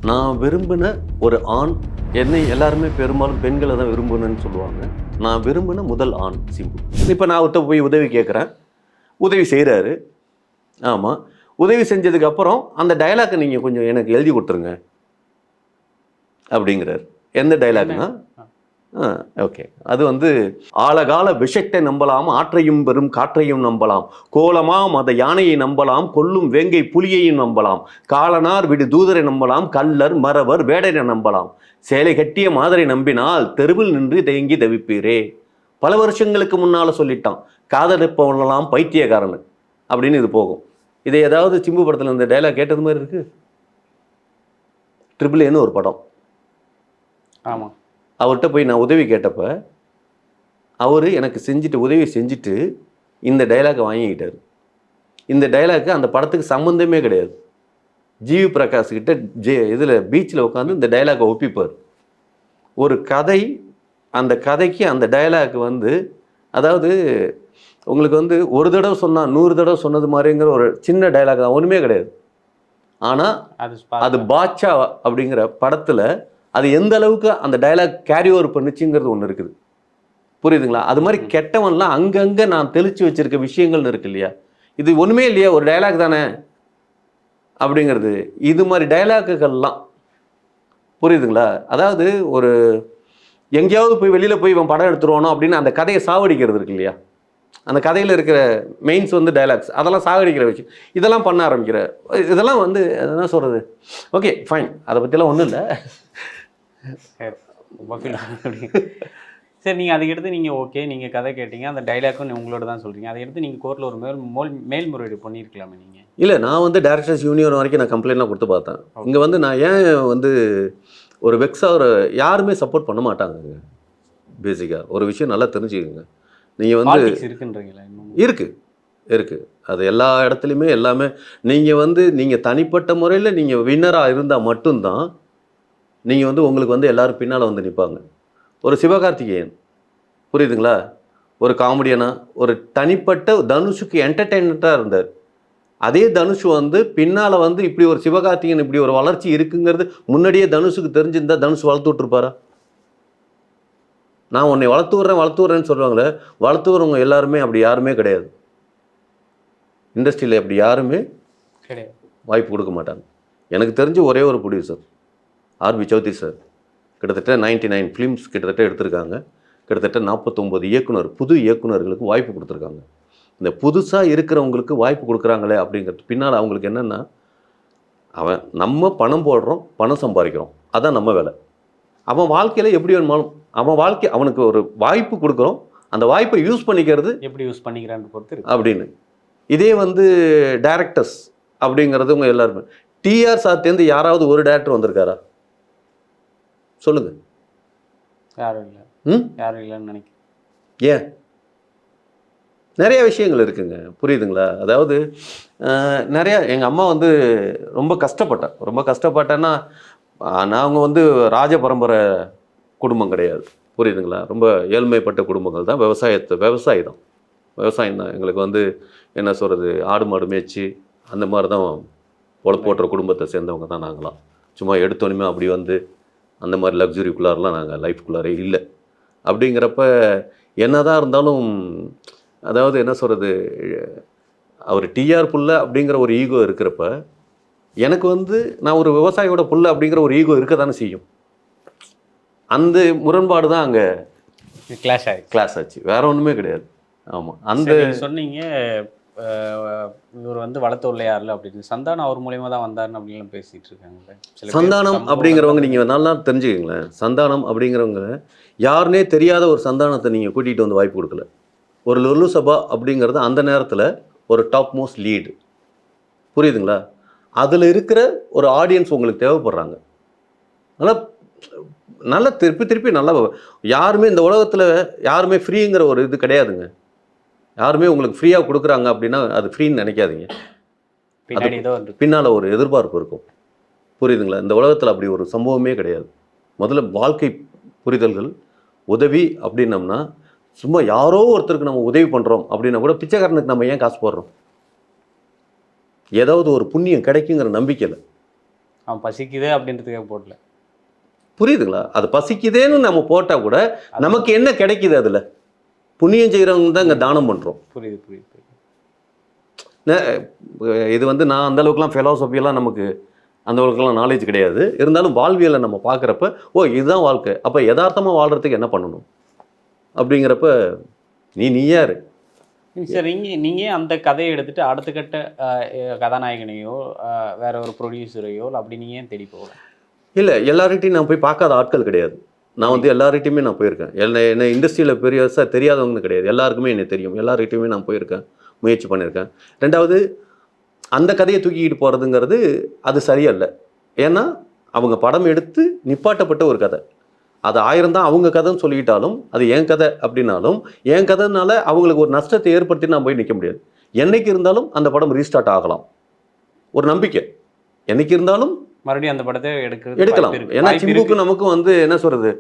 நான் விரும்பின ஒரு ஆண், என்னை எல்லாருமே பெரும்பாலும் பெண்களை தான் விரும்பணும்னு சொல்லுவாங்க. நான் விரும்பின முதல் ஆண் சிம்பு. இப்போ நான் அவர்கிட்ட போய் உதவி கேட்குறேன், உதவி செய்கிறாரு. ஆமாம், உதவி செஞ்சதுக்கப்புறம் அந்த டைலாக்கை நீங்கள் கொஞ்சம் எனக்கு எழுதி கொடுத்துருங்க அப்படிங்கிறார். எந்த டைலாக்னா, ஓகே, அது வந்து ஆழகால விஷத்தை நம்பலாம், ஆற்றையும் பெரும் காற்றையும் நம்பலாம், கோலமாம் அந்த யானையை நம்பலாம், கொல்லும் வேங்கை புலியையும் நம்பலாம், காலனார் விடு தூதரை நம்பலாம், கள்ளர் மறவர் வேடரை நம்பலாம், சேலை கட்டிய மாதரை நம்பினால் தெருவில் நின்று தேங்கி தவிப்பீரே. பல வருஷங்களுக்கு முன்னால் சொல்லிட்டான், காதலிப்பவனெல்லாம் பைத்தியக்காரனு அப்படின்னு இது போகும். இதை ஏதாவது சிம்பு படத்தில் இந்த டைலாக் கேட்டது மாதிரி இருக்கு. ட்ரிபிள் ஏன்னு ஒரு படம். ஆமாம், அவர்கிட்ட போய் நான் உதவி கேட்டப்ப அவர் எனக்கு உதவி செஞ்சுட்டு இந்த டைலாக்கை வாங்கிக்கிட்டார். இந்த டைலாக்கு அந்த படத்துக்கு சம்மந்தமே கிடையாது. ஜிவி பிரகாஷ் கிட்ட இதில் பீச்சில் உட்காந்து இந்த டைலாக்கை ஒப்பிப்பார். ஒரு கதை, அந்த கதைக்கு அந்த டைலாக் வந்து, அதாவது உங்களுக்கு வந்து ஒரு தடவை சொன்னால் 100 தடவை சொன்னது மாதிரிங்கிற ஒரு சின்ன டைலாக் தான், ஒன்றுமே கிடையாது. ஆனால் அது பாட்ஷா அப்படிங்கிற படத்தில் அது எந்த அளவுக்கு அந்த டைலாக் கேரி ஓவர் பண்ணுச்சுங்கிறது ஒன்று இருக்குது. புரியுதுங்களா? அது மாதிரி கெட்டவன்லாம் அங்கங்கே நான் தெளித்து வச்சிருக்க விஷயங்கள்னு இருக்கு இல்லையா, இது ஒன்றுமே இல்லையா, ஒரு டைலாக் தானே அப்படிங்கிறது. இது மாதிரி டைலாக்குகள்லாம் புரியுதுங்களா? அதாவது ஒரு எங்கேயாவது போய் வெளியில் போய் இவன் படம் எடுத்துருவானோ அப்படின்னு அந்த கதையை சாவடிக்கிறது இருக்கு இல்லையா, அந்த கதையில் இருக்கிற மெயின்ஸ் வந்து டைலாக்ஸ், அதெல்லாம் சாகடிக்கிற விஷயம், இதெல்லாம் பண்ண ஆரம்பிக்கிற, இதெல்லாம் வந்து என்ன சொல்கிறது. ஓகே ஃபைன், அதை பற்றிலாம் ஒன்றும் இல்லை. சரி, நீங்கள் அதுக்கடுத்து நீங்கள் ஓகே, நீங்கள் கதை கேட்டீங்க, அந்த டைலாக்கும் உங்களோட தான் சொல்கிறீங்க. அதை எடுத்து நீங்கள் கோர்ட்டில் ஒரு மேல்முறையீடு பண்ணியிருக்கலாமே நீங்கள்? இல்லை, நான் வந்து டைரக்டர்ஸ் யூனியன் வரைக்கும் நான் கம்ப்ளைண்ட்லாம் கொடுத்து பார்த்தேன். இங்கே வந்து நான் ஏன் வந்து ஒரு வெக்ஸாக யாருமே சப்போர்ட் பண்ண மாட்டாங்க. பேசிக்காக ஒரு விஷயம் நல்லா தெரிஞ்சுக்கோங்க. நீங்கள் வந்து இருக்குன்றீங்களா? இருக்குது அது எல்லா இடத்துலையுமே எல்லாமே. நீங்கள் வந்து நீங்கள் தனிப்பட்ட முறையில் நீங்கள் வின்னராக இருந்தால் மட்டும்தான் நீங்கள் வந்து உங்களுக்கு வந்து எல்லோரும் பின்னால் வந்து நிற்பாங்க. ஒரு சிவகார்த்திகேயன், புரியுதுங்களா, ஒரு காமெடியனா, ஒரு தனிப்பட்ட தனுஷுக்கு என்டர்டெயின்மெண்ட்டாக இருந்தார். அதே தனுஷ் வந்து பின்னால் வந்து இப்படி ஒரு சிவகார்த்திகேயன் இப்படி ஒரு வளர்ச்சி இருக்குங்கிறது முன்னாடியே தனுஷுக்கு தெரிஞ்சிருந்தால் தனுஷ் வளர்த்து விட்ருப்பாரா? நான் உன்னை வளர்த்து விட்றேன்னு சொல்லுவாங்களே, வளர்த்து விட்றவங்க எல்லாருமே அப்படி யாருமே கிடையாது. இண்டஸ்ட்ரியில் அப்படி யாருமே கிடையாது, வாய்ப்பு கொடுக்க மாட்டாங்க. எனக்கு தெரிஞ்ச ஒரே ஒரு ப்ரொடியூசர் ஆர்பி சௌத்ரி சார். கிட்டத்தட்ட 99 ஃபிலிம்ஸ் கிட்டத்தட்ட எடுத்திருக்காங்க. கிட்டத்தட்ட 49 புது இயக்குனர்களுக்கு வாய்ப்பு கொடுத்துருக்காங்க. இந்த புதுசாக இருக்கிறவங்களுக்கு வாய்ப்பு கொடுக்குறாங்களே அப்படிங்கிறது பின்னால் அவங்களுக்கு என்னென்னா, நம்ம பணம் போடுறோம், பணம் சம்பாதிக்கிறோம், அதான் நம்ம வேலை. அவன் வாழ்க்கையில் எப்படி வேணுமாலும் அவனுக்கு ஒரு வாய்ப்பு கொடுக்குறோம், அந்த வாய்ப்பை யூஸ் பண்ணிக்கிறது எப்படி யூஸ் பண்ணிக்கிறான்னு பொறுத்து அப்படின்னு. இதே வந்து டைரக்டர்ஸ் அப்படிங்கிறது உங்கள் எல்லாருமே, டிஆர் சார்ட்டேருந்து யாராவது ஒரு டைரக்டர் வந்திருக்காரா சொல்லுங்க? யாரும் இல்லைன்னு நினைக்கிறேன். ஏன்? நிறைய விஷயங்கள் இருக்குங்க, புரியுதுங்களா? அதாவது நிறையா, எங்கள் அம்மா வந்து ரொம்ப கஷ்டப்பட்டேன்னா, நாங்கள் வந்து ராஜ பரம்பரை குடும்பம் கிடையாது, புரியுதுங்களா? ரொம்ப ஏழ்மைப்பட்ட குடும்பங்கள் தான். விவசாயம் தான் எங்களுக்கு வந்து என்ன சொல்கிறது, ஆடு மாடு மேய்ச்சி அந்த மாதிரி தான் போடுற குடும்பத்தை சேர்ந்தவங்க தான் நாங்களாம். சும்மா எடுத்தோன்னே அப்படி வந்து அந்த மாதிரி லக்ஸுரிக்குள்ளாரெலாம் நாங்கள் லைஃப்குள்ளாரே இல்லை. அப்படிங்கிறப்ப என்ன தான் இருந்தாலும், அதாவது என்ன சொல்கிறது, அவர் டிஆர் புள்ள அப்படிங்கிற ஒரு ஈகோ இருக்கிறப்ப, எனக்கு வந்து நான் ஒரு விவசாயியோட புள்ள அப்படிங்கிற ஒரு ஈகோ இருக்க தானே செய்யும். அந்த முரண்பாடு தான் அங்கே கிளாஸ் ஆச்சு, வேற ஒன்றுமே கிடையாது. ஆமாம், அந்த சொன்னீங்க இவர் வந்து வளர்த்த உள்ள யாரில் அப்படின்னு, சந்தானம் அவர் மூலியமாக தான் வந்தாருன்னு அப்படின்லாம் பேசிகிட்டு இருக்காங்க. சந்தானம் அப்படிங்கிறவங்க நீங்கள் நல்லா தெரிஞ்சுக்கிங்களேன், சந்தானம் அப்படிங்கிறவங்க யாருன்னே தெரியாத ஒரு சந்தானத்தை நீங்கள் கூட்டிகிட்டு வந்து வாய்ப்பு கொடுக்கல. ஒரு லுலு சபா அப்படிங்கிறது அந்த நேரத்தில் ஒரு டாப் மோஸ்ட் லீடு, புரியுதுங்களா? அதில் இருக்கிற ஒரு ஆடியன்ஸ் உங்களுக்கு தேவைப்படுறாங்க. நல்லா திருப்பி நல்லா, யாருமே இந்த உலகத்தில் யாருமே ஃப்ரீங்கிற ஒரு இது கிடையாதுங்க. யாருமே உங்களுக்கு ஃப்ரீயாக கொடுக்குறாங்க அப்படின்னா அது ஃப்ரீன்னு நினைக்காதீங்க. பின்னால் ஒரு எதிர்பார்ப்பு இருக்கும், புரியுதுங்களா? இந்த உலகத்தில் அப்படி ஒரு சம்பவமே கிடையாது. முதல்ல வாழ்க்கை புரிதல்கள், உதவி அப்படின்னம்னா, சும்மா யாரோ ஒருத்தருக்கு நம்ம உதவி பண்ணுறோம் அப்படின்னா கூட பிச்சைக்காரனுக்கு நம்ம ஏன் காசு போடுறோம்? ஏதாவது ஒரு புண்ணியம் கிடைக்குங்கிற நம்பிக்கையில். அவன் பசிக்குது அப்படின்றதுக்காக போடல. புரியுதுங்களா? அது பசிக்குதேன்னு நம்ம போட்டால் கூட நமக்கு என்ன கிடைக்குது அதில்? புண்ணியம் செய்கிறவங்க தான் இங்கே தானம் பண்ணுறோம். புரியுது புரியுது. இது வந்து நான் அந்த அளவுக்குலாம் ஃபிலாசபியெல்லாம் நமக்கு அந்த அளவுக்குலாம் நாலேஜ் கிடையாது. இருந்தாலும் வாழ்வியலை நம்ம பார்க்குறப்ப இதுதான் வாழ்க்கை. அப்போ யதார்த்தமாக வாழ்கிறதுக்கு என்ன பண்ணணும் அப்படிங்கிறப்ப நீயா இரு. சார் நீங்கள் அந்த கதையை எடுத்துகிட்டு அடுத்த கட்ட கதாநாயகனையோ வேற ஒரு ப்ரொடியூசரையோ அப்படி நீங்கள் ஏன் தேடி போகல? இல்லை, எல்லார்கிட்டையும் நான் போய் பார்க்காத ஆட்கள் கிடையாது. நான் வந்து எல்லார்கிட்டையுமே நான் போயிருக்கேன். என்ன இண்டஸ்ட்ரியில் பெரியசாக தெரியாதவங்க கிடையாது. எல்லாருக்குமே என்னை தெரியும். எல்லார்கிட்டையுமே நான் போயிருக்கேன், முயற்சி பண்ணியிருக்கேன். ரெண்டாவது, அந்த கதையை தூக்கிக்கிட்டு போகிறதுங்கிறது அது சரியல்ல. ஏன்னா அவங்க படம் எடுத்து நிப்பாட்டப்பட்ட ஒரு கதை. அது 1000 தான் அவங்க கதைன்னு சொல்லிக்கிட்டாலும் அது என் கதை அப்படின்னாலும் என் கதைனால அவங்களுக்கு ஒரு நஷ்டத்தை ஏற்படுத்தி நான் போய் நிற்க முடியாது. என்னைக்கு இருந்தாலும் அந்த படம் ரீஸ்டார்ட் ஆகலாம், ஒரு நம்பிக்கை. என்னைக்கு இருந்தாலும் மறுபடியும் அந்த படத்தை எடுக்கலாம். ஏன்னா சிம்புக்கு நமக்கும் வந்து என்ன சொல்கிறது,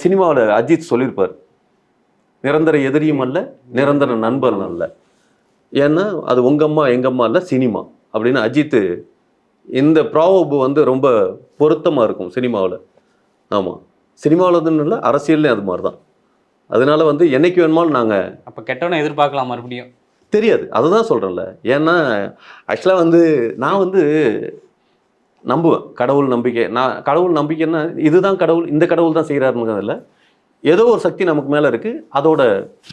சினிமாவில் அஜித் சொல்லியிருப்பார், நிரந்தர எதிரியும் அல்ல நிரந்தர நண்பன் அல்ல. ஏன்னா அது உங்கள் அம்மா எங்கள் அம்மா இல்லை சினிமா அப்படின்னு அஜித். இந்த ப்ராவர்பு வந்து ரொம்ப பொருத்தமாக இருக்கும் சினிமாவில். ஆமாம், சினிமாவில் வந்து இல்லை, அரசியல்லையும் அது மாதிரி தான். அதனால வந்து என்னைக்கு வேணுமாலும் நாங்கள் அப்போ கெட்டவனை எதிர்பார்க்கலாம் மறுபடியும். தெரியாது, அதுதான் சொல்கிறேன்ல. ஏன்னா ஆக்சுவலாக வந்து நான் வந்து நம்புவேன் கடவுள் நம்பிக்கை. நான் கடவுள் நம்பிக்கைன்னா இதுதான் கடவுள், இந்த கடவுள் தான் செய்கிறாருன்னு இல்லை, ஏதோ ஒரு சக்தி நமக்கு மேலே இருக்குது, அதோட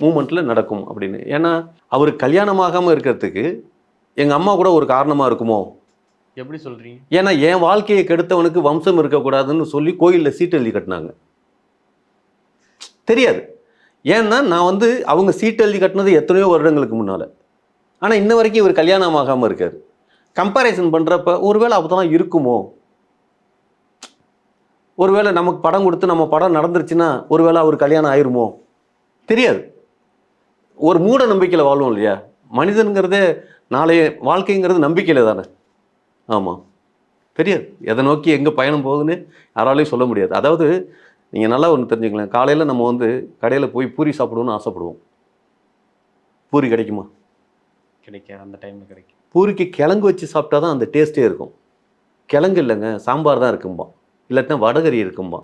மூமெண்ட்டில் நடக்கும் அப்படின்னு. ஏன்னா அவருக்கு கல்யாணமாகாமல் இருக்கிறதுக்கு எங்கள் அம்மா கூட ஒரு காரணமாக இருக்குமோ? எப்படி சொல்கிறீங்க? ஏன்னா என் வாழ்க்கையை கெடுத்தவனுக்கு வம்சம் இருக்கக்கூடாதுன்னு சொல்லி கோயிலில் சீட்டு எழுதி கட்டினாங்க. தெரியாது. ஏன்னா நான் வந்து அவங்க சீட்டு எழுதி கட்டினது எத்தனையோ வருடங்களுக்கு முன்னால். ஆனால் இன்ன வரைக்கும் இவர் கல்யாணம் ஆகாமல் இருக்கார். கம்பேரிசன் பண்ணுறப்ப ஒருவேளை அப்போதான் இருக்குமோ? ஒருவேளை நமக்கு படம் கொடுத்து நம்ம படம் நடந்துருச்சுன்னா ஒருவேளை அவர் கல்யாணம் ஆயிருமோ? தெரியாது. ஒரு மூட நம்பிக்கையில் வாழ்வோம் இல்லையா? மனிதனுங்கிறதே நாளைய வாழ்க்கைங்கிறது நம்பிக்கையில் தானே. ஆமாம், தெரியாது எதை நோக்கி எங்கே பயணம் போகுதுன்னு யாராலையும் சொல்ல முடியாது. அதாவது நீங்கள் நல்லா ஒன்று தெரிஞ்சுக்கலாம், காலையில் நம்ம வந்து கடையில் போய் பூரி சாப்பிடுவோன்னு ஆசைப்படுவோம். பூரி கிடைக்குமா? கிடைக்காது, அந்த டைமில் கிடைக்கும். பூரிக்கு கிழங்கு வச்சு சாப்பிட்டா தான் அந்த டேஸ்ட்டே இருக்கும். கிழங்கு இல்லைங்க, சாம்பார் தான் இருக்கும்பா, இல்லாட்டினா வடகறி இருக்கும்பா.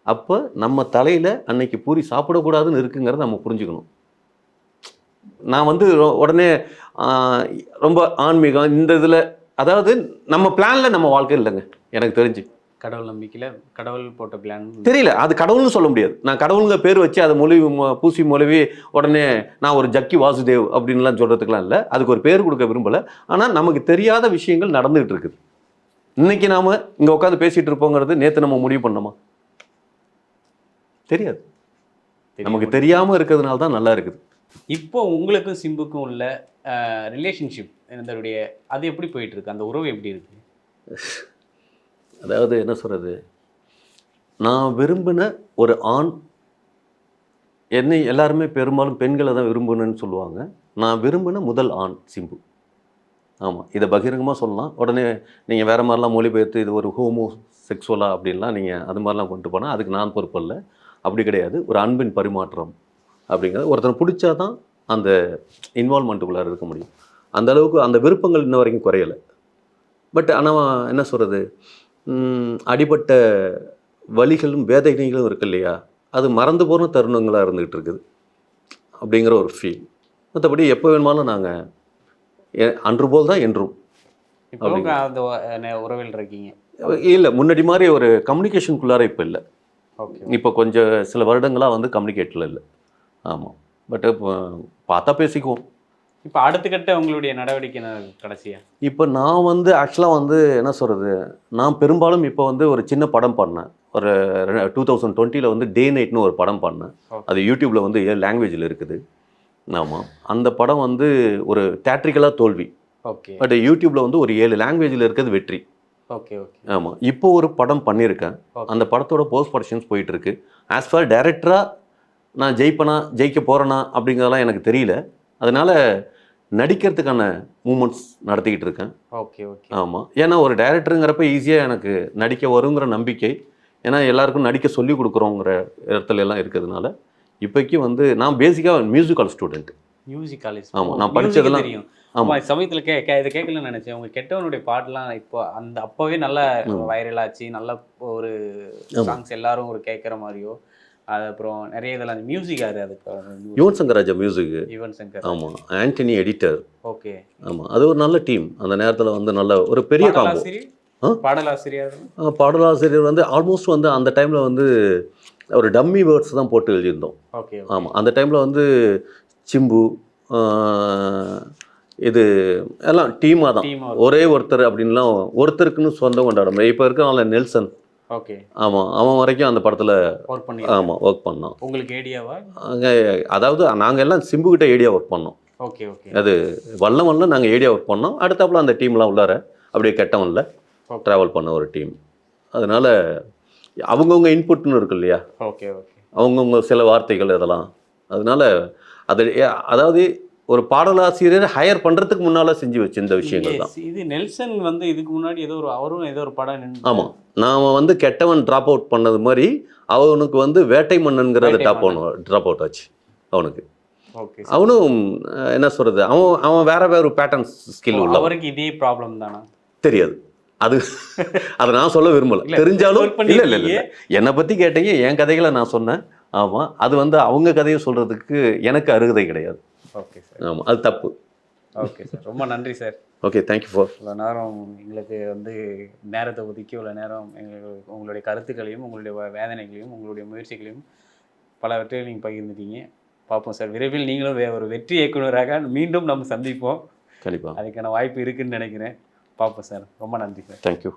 அப்போ நம்ம தலையில் அன்னைக்கு பூரி சாப்பிடக்கூடாதுன்னு இருக்குங்கிறத நம்ம புரிஞ்சுக்கணும். நான் வந்து உடனே ரொம்ப ஆன்மீகம் இந்த இதில், அதாவது நம்ம பிளானில் நம்ம வாழ்க்கை இல்லைங்க எனக்கு தெரிஞ்சு. கடவுள் நம்பிக்கையில் கடவுள் போட்ட பிளான் தெரியல, அது கடவுள்னு சொல்ல முடியாது. நான் கடவுளுங்க பேர் வச்சு அதை பூசி மொழிவி உடனே நான் ஒரு ஜக்கி வாசுதேவ் அப்படின்லாம் சொல்கிறதுக்கெலாம் இல்லை, அதுக்கு ஒரு பேர் கொடுக்க விரும்பலை. ஆனால் நமக்கு தெரியாத விஷயங்கள் நடந்துகிட்டு இருக்குது. இன்னைக்கு நாம் இங்கே உட்காந்து பேசிகிட்டு இருப்போங்கிறது நேற்று நம்ம முடிவு பண்ணோமா? தெரியாது. நமக்கு தெரியாமல் இருக்கிறதுனால தான் நல்லா இருக்குது. இப்போ உங்களுக்கும் சிம்புக்கும் உள்ள ரிலேஷன்ஷிப் இதனுடைய அது எப்படி போயிட்டு இருக்கு? அந்த உறவு எப்படி இருக்கு? அதாவது என்ன சொல்கிறது, நான் விரும்பின ஒரு ஆண், என்னை எல்லாருமே பெரும்பாலும் பெண்களை தான் விரும்பணுன்னு சொல்லுவாங்க. நான் விரும்பின முதல் ஆண் சிம்பு. ஆமாம், இதை பகிரங்கமாக சொல்லலாம். உடனே நீங்கள் வேறு மாதிரிலாம் மொழிபெயர்த்து இது ஒரு ஹோமோ செக்ஸுவலாக அப்படின்லாம் நீங்கள் அது மாதிரிலாம் கொண்டு போனால் அதுக்கு நான் பொறுப்பு இல்லை. அப்படி கிடையாது. ஒரு அன்பின் பரிமாற்றம் அப்படிங்கிறது ஒருத்தனை பிடிச்சா தான் அந்த இன்வால்மெண்ட்டுக்குள்ளார இருக்க முடியும். அந்த அளவுக்கு அந்த விருப்பங்கள் இன்ன வரைக்கும் குறையலை. பட் ஆனால் என்ன சொல்கிறது, அடிபட்ட வலிகளும் வேதனைகளும் இருக்கு இல்லையா, அது மறந்து போன தருணங்களாக இருந்துகிட்டு இருக்குது அப்படிங்கிற ஒரு ஃபீல். மற்றபடி எப்போ வேணுமாலும் நாங்கள் அன்று போல் தான் என்றும் அந்த உறவில் இருக்கீங்க. இல்லை, முன்னாடி மாதிரி ஒரு கம்யூனிகேஷனுக்குள்ளார இப்போ இல்லை. இப்போ கொஞ்சம் சில வருடங்களாக வந்து கம்யூனிகேட்டில் இல்லை. ஆமாம், பட் பார்த்தா பேசிக்குவோம். இப்போ அடுத்த கட்ட உங்களுடைய நடவடிக்கை கடைசியாக இப்போ நான் வந்து ஆக்சுவலாக வந்து என்ன சொல்கிறது, நான் பெரும்பாலும் இப்போ வந்து ஒரு சின்ன படம் பண்ணேன். ஒரு 2020 வந்து டே நைட்னு ஒரு படம் பண்ணேன். அது யூடியூப்பில் வந்து 7 லாங்குவேஜில் இருக்குது. ஆமாம், அந்த படம் வந்து ஒரு தேட்ரிக்கலாக தோல்வி. ஓகே. பட் யூடியூப்பில் வந்து ஒரு 7 லாங்குவேஜில் இருக்கிறது வெற்றி. Okay okay. ஆமாம், இப்போ ஒரு படம் பண்ணியிருக்கேன். அந்த படத்தோட போஸ்ட் ப்ரொடக்ஷன்ஸ் போயிட்டுருக்கு. ஆஸ் ஃபார் டைரக்டராக நான் ஜெயிக்க போகிறேனா அப்படிங்கிறதெல்லாம் எனக்கு தெரியல. அதனால் நடிக்கிறதுக்கான மூமெண்ட்ஸ் நடத்திக்கிட்டு இருக்கேன். Okay okay. ஆமாம், ஏன்னா ஒரு டைரக்டருங்கிறப்ப ஈஸியாக எனக்கு நடிக்க வருங்கிற நம்பிக்கை, ஏன்னா எல்லாருக்கும் நடிக்க சொல்லி கொடுக்குறோங்கிற இடத்துல எல்லாம் இருக்கிறதுனால இப்போக்கி வந்து நான் பேசிக்காக மியூசிக்கல் ஸ்டூடெண்ட். Music college. ஆமாம், நான் படித்ததெல்லாம் ஆமா சமயத்துல இதை கேட்கலன்னு நினைச்சேன். உங்க கெட்டவனுடைய பாட்டுலாம் இப்போ அந்த அப்பவே நல்லா வைரல் ஆச்சு. நல்ல ஒரு சாங்ஸ் எல்லாரும் ஒரு கேட்குற மாதிரியோ, அது அப்புறம் நிறைய இதெல்லாம் மியூசிக் அதுக்கு யுவன் சங்கர் ராஜா மியூசிக். யுவன் சங்கர். ஆமாம், ஆண்டனி எடிட்டர். ஓகே. ஆமாம், அது ஒரு நல்ல டீம். அந்த நேரத்தில் வந்து நல்ல ஒரு பெரிய காம்போ. பாடலாசிரியர் பாடலாசிரியர் வந்து ஆல்மோஸ்ட் வந்து அந்த டைமில் வந்து ஒரு டம்மி வேர்ட்ஸ் தான் போட்டு எழுதியிருந்தோம். ஓகே. ஆமாம், அந்த டைமில் வந்து சிம்பு இது எல்லாம் டீமாக தான், ஒரே ஒருத்தர் அப்படின்லாம் ஒருத்தருக்குன்னு சொந்தம் கொண்டாடுற. இப்போ இருக்கிறனால நெல்சன். ஓகே. ஆமாம், அவன் வரைக்கும் அந்த படத்தில் ஒர்க் பண்ணி. ஆமாம், ஒர்க் பண்ணோம். உங்களுக்கு ஏடியாவா? அதாவது நாங்கள் எல்லாம் சிம்புக்கிட்ட ஏடியா ஒர்க் பண்ணோம். Okay okay. அது வல்ல நாங்கள் ஏடியா ஒர்க் பண்ணோம். அடுத்தாப்புல அந்த டீம்லாம் உள்ளார அப்படியே கெட்டவனில் ட்ராவல் பண்ண ஒரு டீம். அதனால் அவங்கவுங்க இன்புட்னு இருக்கு இல்லையா? Okay okay. அவங்கவுங்க சில வார்த்தைகள் இதெல்லாம். அதனால் அது அதாவது ஒரு பாடலாசிரியர் ஹையர் பண்ணுறதுக்கு முன்னால் செஞ்சு வச்சு இந்த விஷயங்கள் தான். இது நெல்சன் வந்து இதுக்கு முன்னாடி அவரும் ஏதோ ஒரு படம். ஆமாம், நாம் வந்து கெட்டவன் ட்ராப் அவுட் பண்ணது மாதிரி அவனுக்கு வந்து வேட்டை மன்னன்கிறது ட்ராப் அவுட் ஆச்சு அவனுக்கு. ஓகே. அவனும் என்ன சொல்கிறது, அவன் வேற ஒரு பேட்டர்ன் ஸ்கில் உள்ள. அவருக்கு இதே ப்ராப்ளம் தானா தெரியாது. அது அதை நான் சொல்ல விரும்பலை. தெரிஞ்சாலும் இல்லை என்னை பற்றி கேட்டீங்க, என் கதைகளை நான் சொன்னேன். ஆமாம், அது வந்து அவங்க கதையை சொல்கிறதுக்கு எனக்கு அருகதை கிடையாது. Okay sir. ஆமாம், அது தப்பு. ஓகே சார், ரொம்ப நன்றி சார். ஓகே, தேங்க்யூ ஃபார் இவ்வளோ நேரம் எங்களுக்கு வந்து நேரத்தை ஒதுக்கி இவ்வளோ நேரம் உங்களுடைய கருத்துக்களையும் உங்களுடைய வேதனைகளையும் உங்களுடைய முயற்சிகளையும் பலவற்றையும் நீங்கள் பகிர்ந்துட்டீங்க. பார்ப்போம் சார், விரைவில் நீங்களும் ஒரு வெற்றி இயக்குனராக மீண்டும் நம்ம சந்திப்போம். கண்டிப்பாக அதுக்கான வாய்ப்பு இருக்குதுன்னு நினைக்கிறேன். பார்ப்போம் சார். ரொம்ப நன்றி சார். தேங்க்யூ.